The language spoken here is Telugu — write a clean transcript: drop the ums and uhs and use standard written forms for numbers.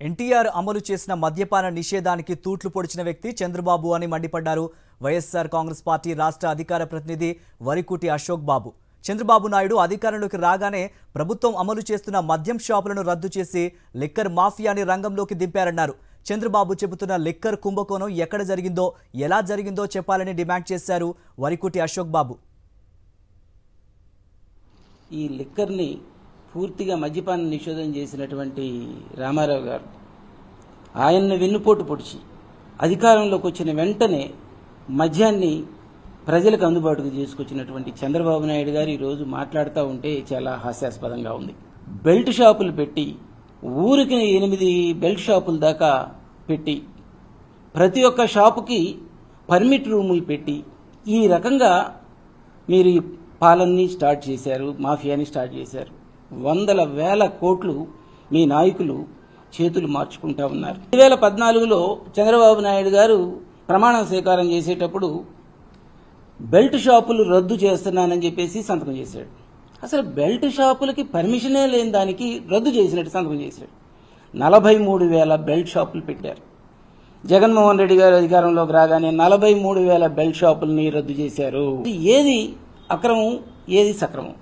ఎన్టీఆర్ అమలు చేసిన మద్యపాన నిషేధానికి తూట్లు పొడిచిన వ్యక్తి చంద్రబాబు అని మండిపడ్డారు వైఎస్ఆర్ కాంగ్రెస్ పార్టీ రాష్ట్ర అధికార ప్రతినిధి వరికుటి అశోక్ బాబు. చంద్రబాబు నాయుడు అధికారంలోకి రాగానే ప్రభుత్వం అమలు చేస్తున్న మద్యం షాపులను రద్దు చేసి లిక్కర్ మాఫియాని రంగంలోకి దింపారన్నారు. చంద్రబాబు చెబుతున్న లిక్కర్ కుంభకోణం ఎక్కడ జరిగిందో, ఎలా జరిగిందో చెప్పాలని డిమాండ్ చేశారు వరికుటి అశోక్ బాబు. ఈ లిక్కర్ని పూర్తిగా మద్యపాన నిషేధం చేసినటువంటి రామారావు గారు ఆయన్ను వెన్నుపోటు పొడిచి అధికారంలోకి వచ్చిన వెంటనే మద్యాన్ని ప్రజలకు అందుబాటుకు తీసుకొచ్చినటువంటి చంద్రబాబు నాయుడు గారు ఈరోజు మాట్లాడుతూ ఉంటే చాలా హాస్యాస్పదంగా ఉంది. బెల్ట్ షాపులు పెట్టి ఊరికి 8 బెల్ట్ షాపుల దాకా పెట్టి ప్రతి ఒక్క షాపుకి పర్మిట్ రూములు పెట్టి ఈ రకంగా మీరు ఈ పాలనని స్టార్ట్ చేశారు, మాఫియాని స్టార్ట్ చేశారు. వందల వేల కోట్లు మీ నాయకులు చేతులు మార్చుకుంటా ఉన్నారు. 2014లో చంద్రబాబు నాయుడు గారు ప్రమాణ స్వీకారం చేసేటప్పుడు బెల్ట్ షాపులు రద్దు చేస్తున్నానని చెప్పేసి సంతకం చేశాడు. అసలు బెల్ట్ షాపులకి పర్మిషనే లేని దానికి రద్దు చేసినట్టు సంతకం చేశాడు. 43,000 బెల్ట్ షాపులు పెట్టారు. జగన్మోహన్ రెడ్డి గారు అధికారంలోకి రాగానే 43,000 బెల్ట్ షాపుల్ని రద్దు చేశారు. ఏది అక్రమం, ఏది సక్రమం?